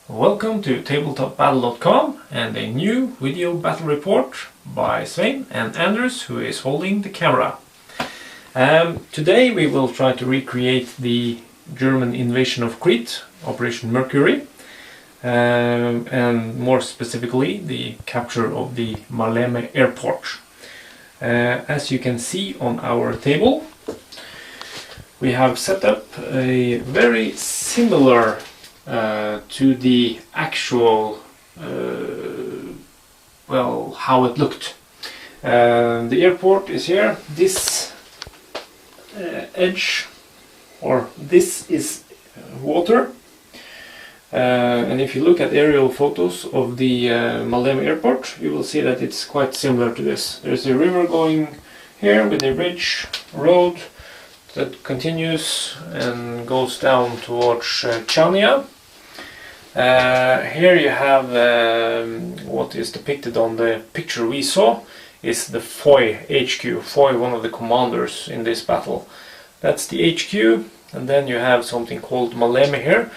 Welcome to tabletopbattle.com and a new video battle report by Svein and Anders, who is holding the camera. Today we will try to recreate the German invasion of Crete, Operation Mercury, and more specifically the capture of the Maleme airport. As you can see on our table, we have set up a very similar to the actual, well, how it looked. The airport is here. This edge, or this is water. And if you look at aerial photos of the Maleme airport, you will see that it's quite similar to this. There's a river going here with a bridge road that continues and goes down towards Chania. Here you have what is depicted on the picture we saw is the Foy HQ. Foy, one of the commanders in this battle. That's the HQ, and then you have something called Maleme here.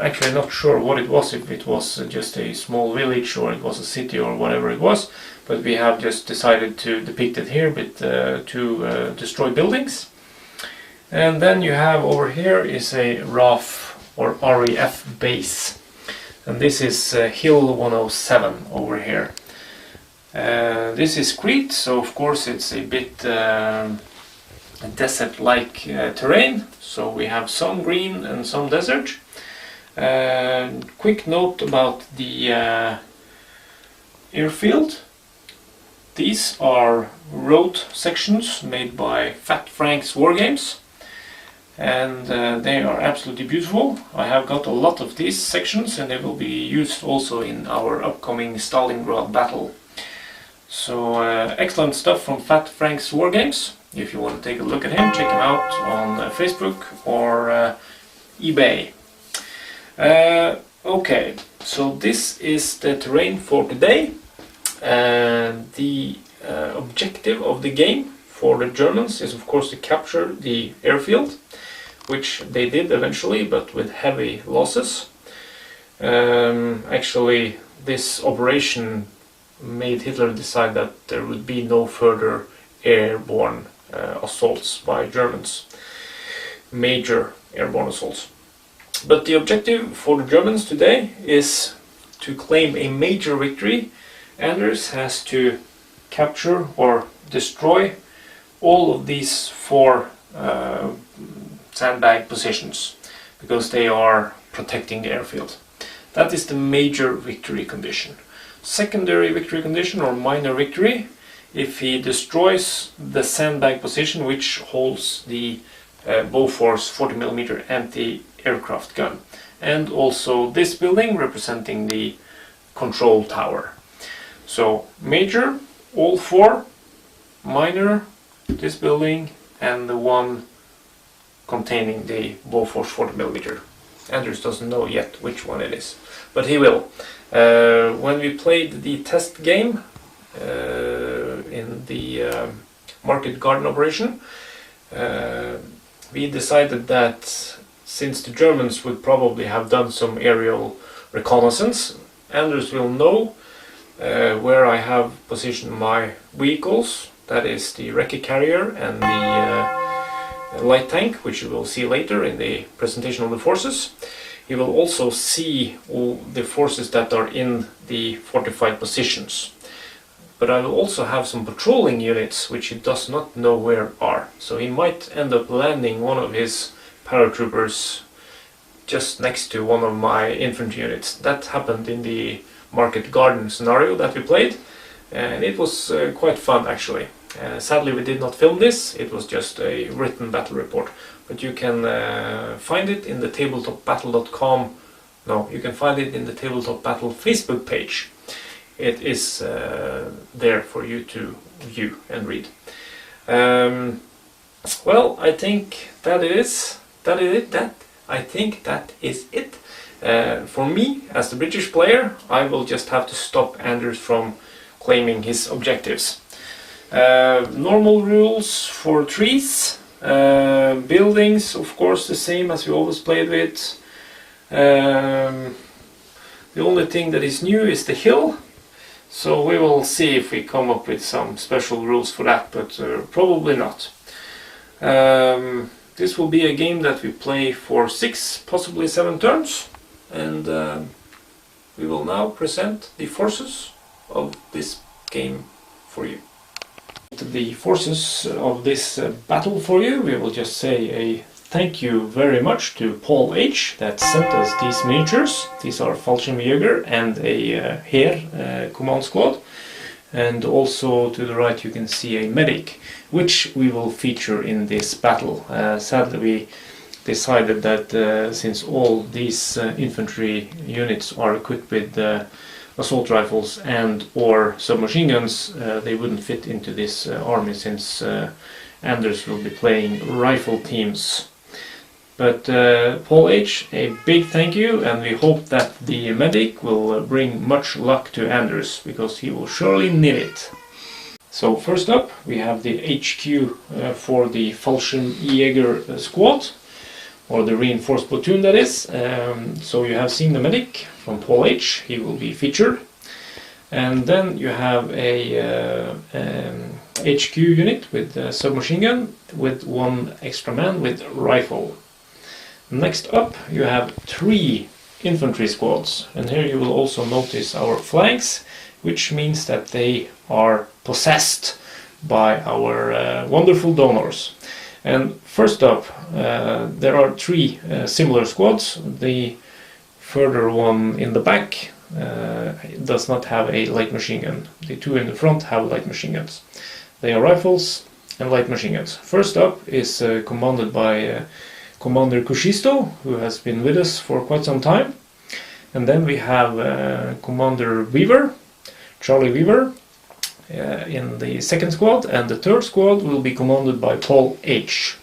Actually, not sure what it was, if it was just a small village or it was a city or whatever it was, but we have just decided to depict it here with to destroy buildings. And then you have over here is a RAF or RAF base, and this is Hill 107 over here. This is Crete, so of course it's a bit desert-like terrain, so we have some green and some desert. Quick note about the airfield. These are road sections made by Fat Frank's Wargames, and they are absolutely beautiful. I have got a lot of these sections, and they will be used also in our upcoming Stalingrad battle. So excellent stuff from Fat Frank's Wargames. If you want to take a look at him, check him out on Facebook or eBay. Okay, so this is the terrain for today. The objective of the game for the Germans is of course to capture the airfield, which they did eventually, but with heavy losses. Actually, this operation made Hitler decide that there would be no further airborne assaults by Germans, major airborne assaults. But the objective for the Germans today is to claim a major victory. Anders has to capture or destroy all of these four sandbag positions, because they are protecting the airfield. That is the major victory condition. Secondary victory condition, or minor victory, if he destroys the sandbag position which holds the Bofors 40mm anti-aircraft gun, and also this building representing the control tower. So major, all four; minor, this building, and the one containing the Bofors 40mm. Anders doesn't know yet which one it is, but he will. When we played the test game in the market garden operation, we decided that since the Germans would probably have done some aerial reconnaissance, Anders will know where I have positioned my vehicles, that is the recce carrier and the light tank, which you will see later in the presentation of the forces. He will also see all the forces that are in the fortified positions. But I will also have some patrolling units which he does not know where are. So he might end up landing one of his paratroopers just next to one of my infantry units. That happened in the market garden scenario that we played, and it was quite fun actually. Sadly we did not film this, it was just a written battle report, but you can find it in the tabletopbattle.com. No, you can find it in the Tabletop Battle Facebook page. It is there for you to view and read. Well, I think that is it. For me, as the British player, I will just have to stop Anders from claiming his objectives. Normal rules for trees, buildings, of course, the same as we always played with. The only thing that is new is the hill, so we will see if we come up with some special rules for that, but probably not. This will be a game that we play for 6, possibly 7 turns, and we will now present the forces of this game for you. The forces of this battle for you, we will just say a thank you very much to Paul H. that sent us these miniatures. These are Fallschirmjäger and a Heer command squad. And also to the right you can see a medic, which we will feature in this battle. Sadly we decided that since all these infantry units are equipped with assault rifles and or submachine guns, they wouldn't fit into this army, since Anders will be playing rifle teams. But Paul H, a big thank you, and we hope that the medic will bring much luck to Anders, because he will surely need it. So first up we have the HQ for the Fallschirmjäger squad, or the reinforced platoon that is. So you have seen the medic from Paul H, he will be featured. And then you have a HQ unit with a submachine gun, with 1 extra man with rifle. Next up you have 3 infantry squads, and here you will also notice our flags, which means that they are possessed by our wonderful donors. And first up, there are 3 similar squads. The further one in the back does not have a light machine gun. The 2 in the front have light machine guns. They are rifles and light machine guns. First up is commanded by Commander Kuusisto, who has been with us for quite some time. And then we have Commander Weaver, Charlie Weaver, in the second squad, and the third squad will be commanded by Paul H.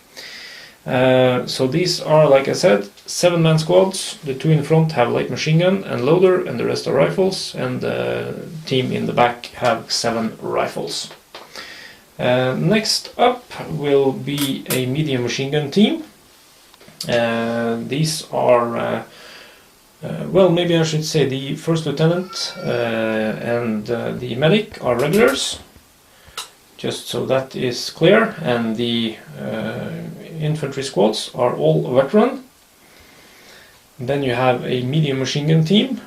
So these are, like I said, 7-man squads. The 2 in front have light machine gun and loader, and the rest are rifles, and the team in the back have 7 rifles. Next up will be a medium machine gun team. These are well, maybe I should say the first lieutenant and the medic are regulars, just so that is clear, and the infantry squads are all veteran. And then you have a medium machine gun team,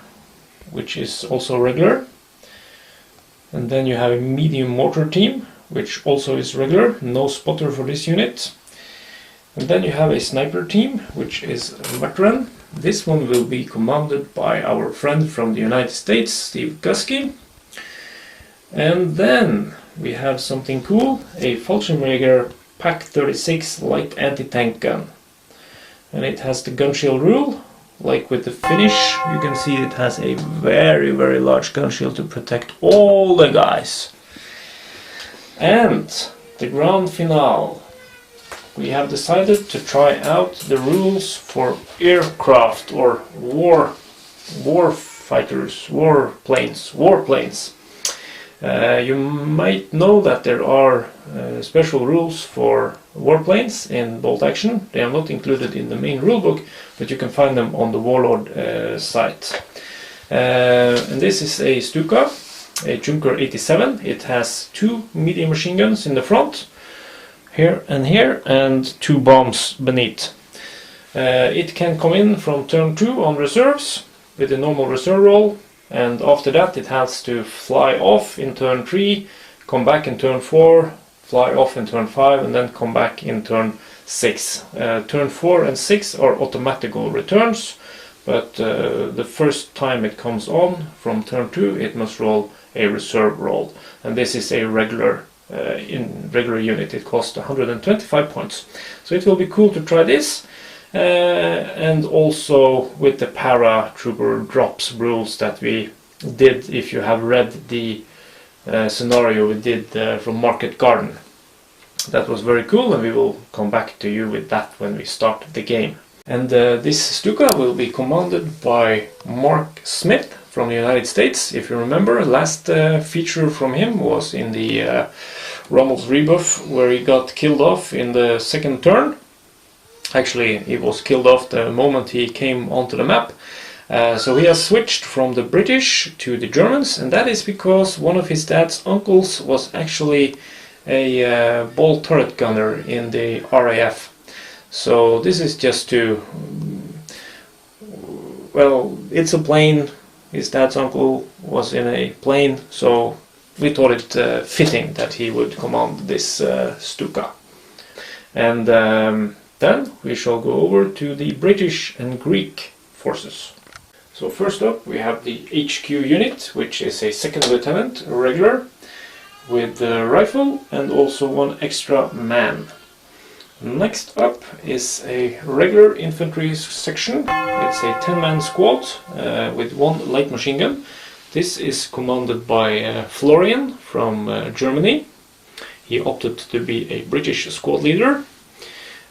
which is also regular, and then you have a medium mortar team, which also is regular, no spotter for this unit. And then you have a sniper team, which is veteran. This one will be commanded by our friend from the United States, Steve Gusky. And then we have something cool, a Fallschirmjäger Pak 36 light anti-tank gun. And it has the gun shield rule, like with the Finnish. You can see it has a very, very large gun shield to protect all the guys. And the grand finale. We have decided to try out the rules for aircraft or war fighters, warplanes. You might know that there are special rules for warplanes in Bolt Action. They are not included in the main rulebook, but you can find them on the Warlord site. And this is a STUKA, a Junker 87. It has 2 medium machine guns in the front, here, and 2 bombs beneath. It can come in from turn 2 on reserves with a normal reserve roll, and after that it has to fly off in turn 3, come back in turn 4, fly off in turn 5, and then come back in turn 6. Turn 4 and 6 are automatical returns, but the first time it comes on from turn 2 it must roll a reserve roll, and this is a regular unit. It costs 125 points, so it will be cool to try this, and also with the paratrooper drops rules that we did. If you have read the scenario we did from Market Garden, that was very cool, and we will come back to you with that when we start the game. And this STUKA will be commanded by Mark Smith from the United States. If you remember, last feature from him was in the Rommel's rebuff, where he got killed off in the second turn. Actually, he was killed off the moment he came onto the map. So he has switched from the British to the Germans, and that is because one of his dad's uncles was actually a ball turret gunner in the RAF. So this is just to, well, it's a plane. His dad's uncle was in a plane, so we thought it fitting that he would command this STUKA. And then we shall go over to the British and Greek forces. So first up we have the HQ unit, which is a second lieutenant, regular, with a rifle and also one extra man. Next up is a regular infantry section. It's a 10-man squad with one light machine gun. This is commanded by Florian from Germany. He opted to be a British squad leader.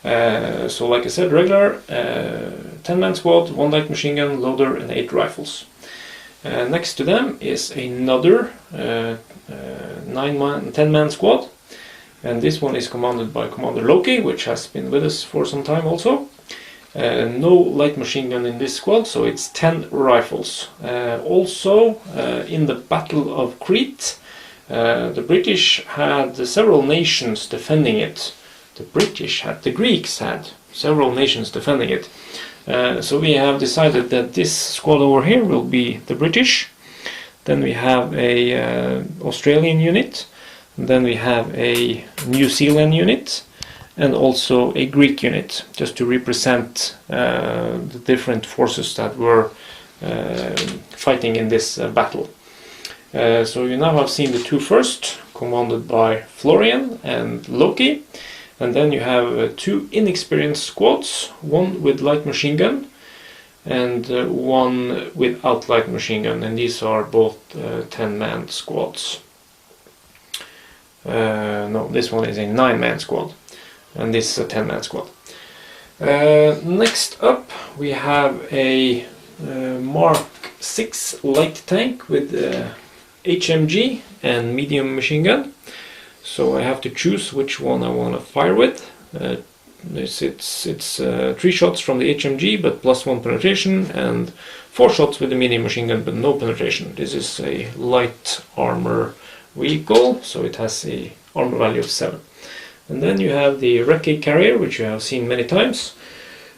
So like I said, regular 10-man squad, one light machine gun, loader and 8 rifles. Next to them is another 10-man squad, and this one is commanded by Cmdr Loke, which has been with us for some time also. No light machine gun in this squad, so it's 10 rifles. Also in the Battle of Crete, the British had several nations defending it. The Greeks had several nations defending it. So we have decided that this squad over here will be the British. Then we have a Australian unit. And then we have a New Zealand unit. And also a Greek unit, just to represent the different forces that were fighting in this battle. So you now have seen the two first, commanded by Florian and Loki. And then you have two inexperienced squads, one with light machine gun and one without light machine gun, and these are both 10-man squads. No, this one is a 9-man squad, and this is a 10-man squad. Next up we have a Mark 6 light tank with HMG and medium machine gun. So I have to choose which one I want to fire with. It's 3 shots from the HMG but plus 1 penetration, and 4 shots with the medium machine gun but no penetration. This is a light armor vehicle, so it has a armor value of 7. And then you have the recce carrier, which you have seen many times.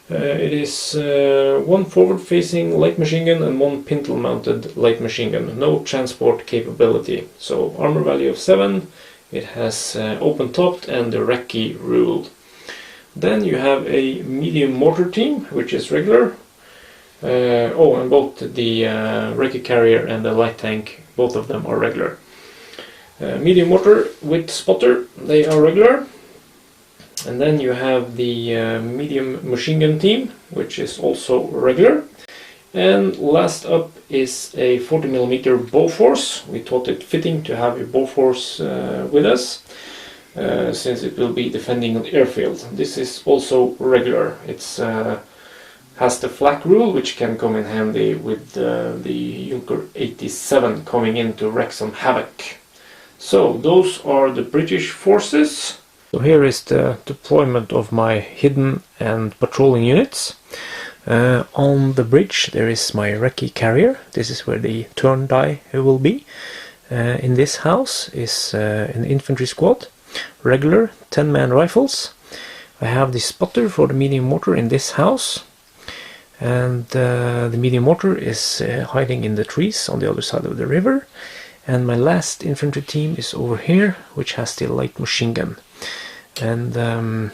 It is 1 forward-facing light machine gun and 1 pintle-mounted light machine gun. No transport capability. So armor value of 7. It has open-topped and the recce rule. Then you have a medium mortar team, which is regular. And both the recce carrier and the light tank, both of them are regular. Medium mortar with spotter, they are regular. And then you have the medium machine gun team, which is also regular. And last up is a 40mm Bofors. We thought it fitting to have a Bofors with us, since it will be defending the airfield. This is also regular. It's has the flak rule, which can come in handy with the Junker 87 coming in to wreak some havoc. So those are the British forces. So here is the deployment of my hidden and patrolling units. On the bridge there is my recce carrier. This is where the turn die will be. In this house is an infantry squad, regular 10-man rifles. I have the spotter for the medium mortar in this house, and the medium mortar is hiding in the trees on the other side of the river. And my last infantry team is over here, which has the light machine gun. And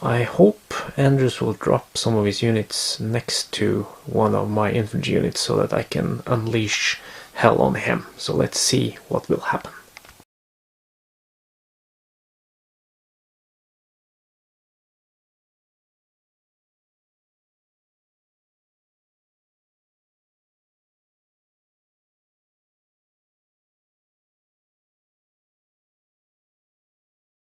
I hope Andrews will drop some of his units next to one of my infantry units so that I can unleash hell on him. So let's see what will happen.